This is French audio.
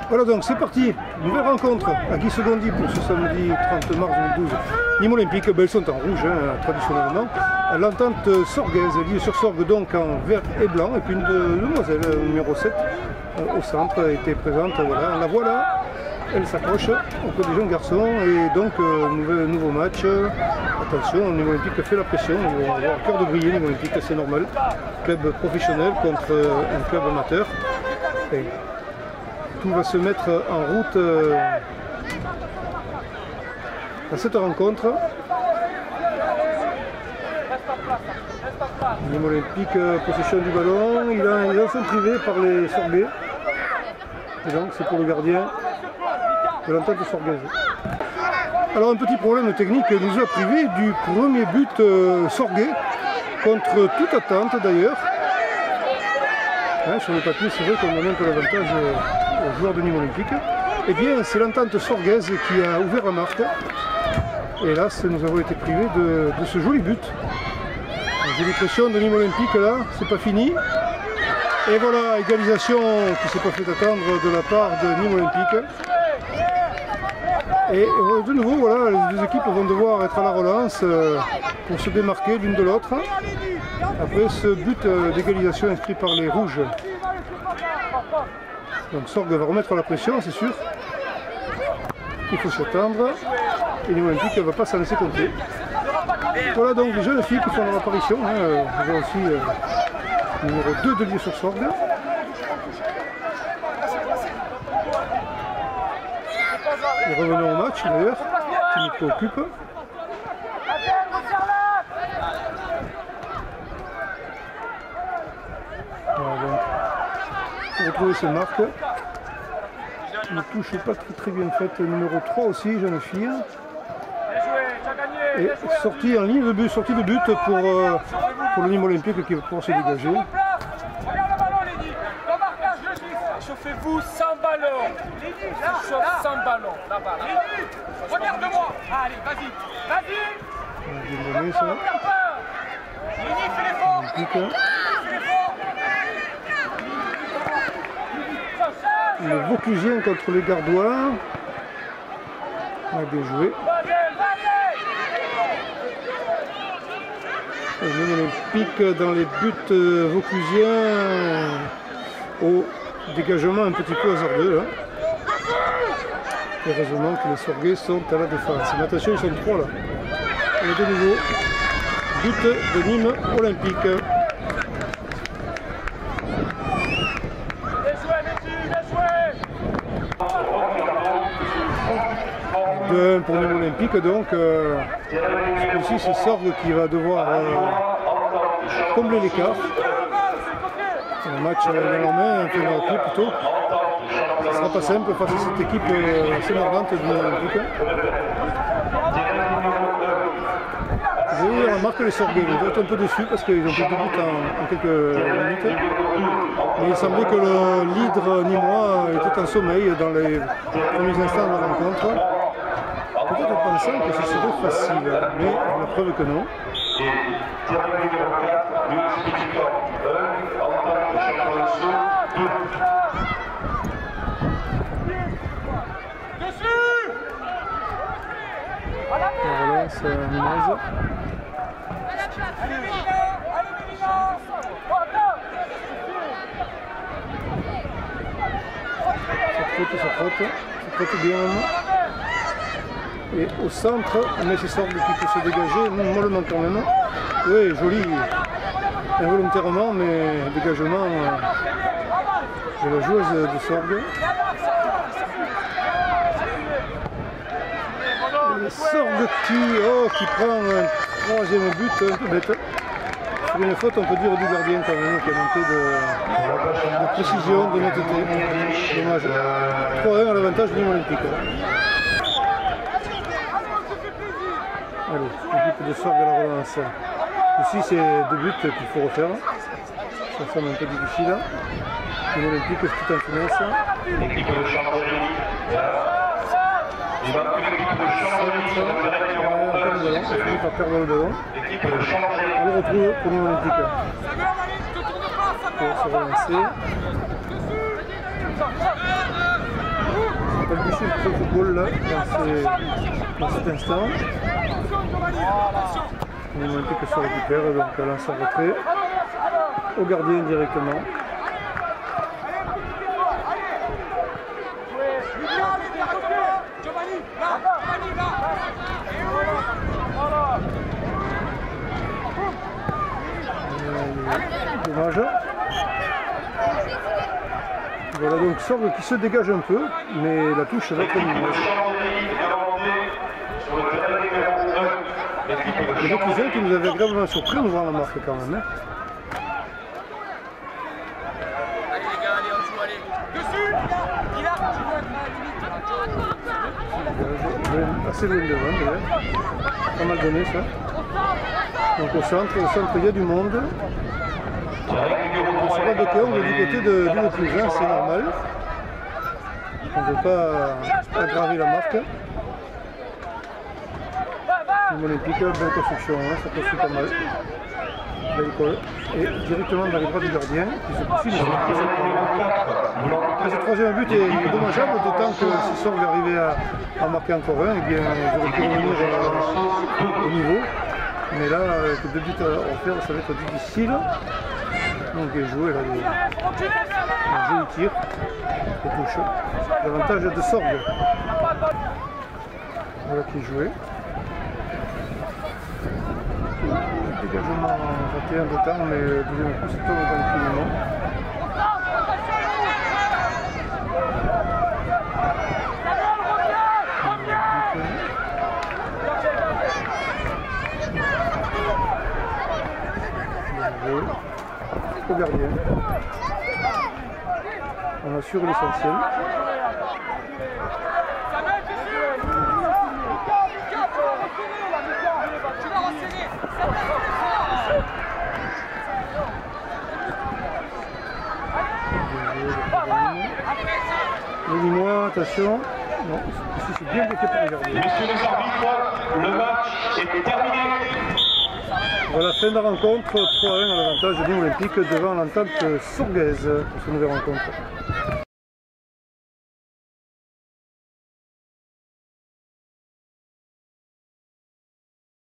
Voilà donc c'est parti, nouvelle rencontre à Guy Secondy pour ce samedi 30 mars 2012. Nîmes Olympique, elles sont en rouge traditionnellement. L'entente sorgaise, liée sur Sorgue donc en vert et blanc. Et puis une demoiselle numéro 7 au centre était présente. Voilà, on la voit là, elle s'approche auprès des jeunes garçons. Et donc nouveau match. Attention, Nîmes Olympique fait la pression. Ils vont avoir cœur de briller, Nîmes Olympique, c'est normal. Club professionnel contre un club amateur. Et tout va se mettre en route à cette rencontre. Nîmes Olympique, possession du ballon, il est enfin privé par les Sorguais. Et donc c'est pour le gardien de l'entente sorgaise. Alors un petit problème technique nous a privé du premier but sorguais, contre toute attente d'ailleurs. Sur le papier, c'est vrai qu'on donne un peu l'avantage aux joueurs de Nîmes Olympique. Eh bien, c'est l'entente sorgaise qui a ouvert la marque. Et hélas, nous avons été privés de ce joli but. J'ai l'impression de Nîmes Olympique là, c'est pas fini. Et voilà, égalisation qui s'est pas fait attendre de la part de Nîmes Olympique. Et de nouveau, voilà, les deux équipes vont devoir être à la relance pour se démarquer l'une de l'autre. Après ce but d'égalisation inscrit par les rouges. Donc Sorgue va remettre la pression, c'est sûr. Il faut s'y attendre. Et Nîmes Olympique ne va pas s'en laisser compter. Voilà donc les jeunes filles qui font leur apparition. On voit aussi numéro 2 de lieu sur Sorgue. Et revenons au match d'ailleurs, qui nous préoccupe. Voilà donc, pour retrouver ces marques. Une touche pas très bien faite, numéro 3 aussi, jeune fille. Et sortie en ligne de but, sortie de but pour le Nîmes Olympique qui va pouvoir se dégager. Chauffez-vous sans ballon. Chauffe sans ballon. Là-bas. Regarde-moi. Allez, vas-y. Vas-y. Bien donné ça. Le Vauclusien contre les Gardois. Bien joué. Nîmes Olympique dans les buts vauclusiens au dégagement un petit peu hasardeux là. Heureusement que les Sorguais sont à la défense. Mais attention, ils sont 3 là. Et de nouveau, but de Nîmes Olympique. 2-1 pour Nîmes Olympique, donc aussi c'est Sorgue qui va devoir combler l'écart. Un match dans la main, un peu dans la pied plutôt. Ce ne sera pas simple face à cette équipe assez mordante de Nîmes Olympique. Et on remarque les Sorguais, ils doivent être un peu déçus parce qu'ils ont fait 2 buts en quelques minutes. Mais il semblait que le leader nîmois était en sommeil dans les premiers instants de la rencontre. Peut-être pensant que ce serait facile, mais la preuve que non. La relance Minaz. Ça trotte bien. Et au centre, mais c'est Sorgue qui peut se dégager, mollement quand même. Oui, joli, involontairement, mais dégagement de la joueuse de Sorgue. Et Sorgue qui prend un 3e but, un peu bête. Sur une faute, on peut dire, du gardien quand même, qui a manqué de précision, de netteté. Dommage. 3-1 à l'avantage de Nîmes Olympique. Allez, l'équipe de Sorgue à la relance. Ici, c'est 2 buts qu'il faut refaire. Ça semble un peu difficile. Nîmes Olympique, c'est tout en finesse. L'équipe de Chambéry. Il va que l'équipe de Chambéry. On finit par perdre le ballon. L'équipe de Chambéry. On le retrouve pour Nîmes Olympique. Pour se relancer. balbutie un peu au football là, dans cet instant. Nîmes Olympique se récupère, donc elle lance en retrait au gardien directement. Dommage. Voilà donc Sorgue qui se dégage un peu, mais la touche va être mineuse. Et donc Cousin qui nous avait agréablement surpris en ouvrant la marque quand même. Hein. Allez les gars, allez on joue, allez. Dessus. Il a, tu vois être là, limite. Assez loin devant d'ailleurs. Pas mal donné ça. Donc au centre il y a du monde. On se voit de cœur du côté du Cousin, c'est normal. On ne veut pas aggraver la marque. Nîmes Olympique, belle construction, hein, ça construit pas mal. Belle école. Et directement dans les bras du gardien qui se poursuit. Ce troisième but est dommageable, d'autant que si Sorgue arrivait à marquer encore un, eh bien, ils auraient pu revenir au niveau. Mais là, avec 2 buts à faire, ça va être difficile. Donc bien joué là, un joli tir, et touche. L'avantage de Sorgue. Voilà qui est joué. Dégagement raté un de temps, mais deuxième coup c'est tombé tranquillement. Au gardien. On assure l'essentiel. Le Limois, attention. Non, ici c'est bien bloqué par le gardien. Messieurs les arbitres, le match est terminé. Voilà, fin de la rencontre, 3-1 à l'avantage de Nîmes Olympique devant l'entente sorguaise pour cette nouvelle rencontre.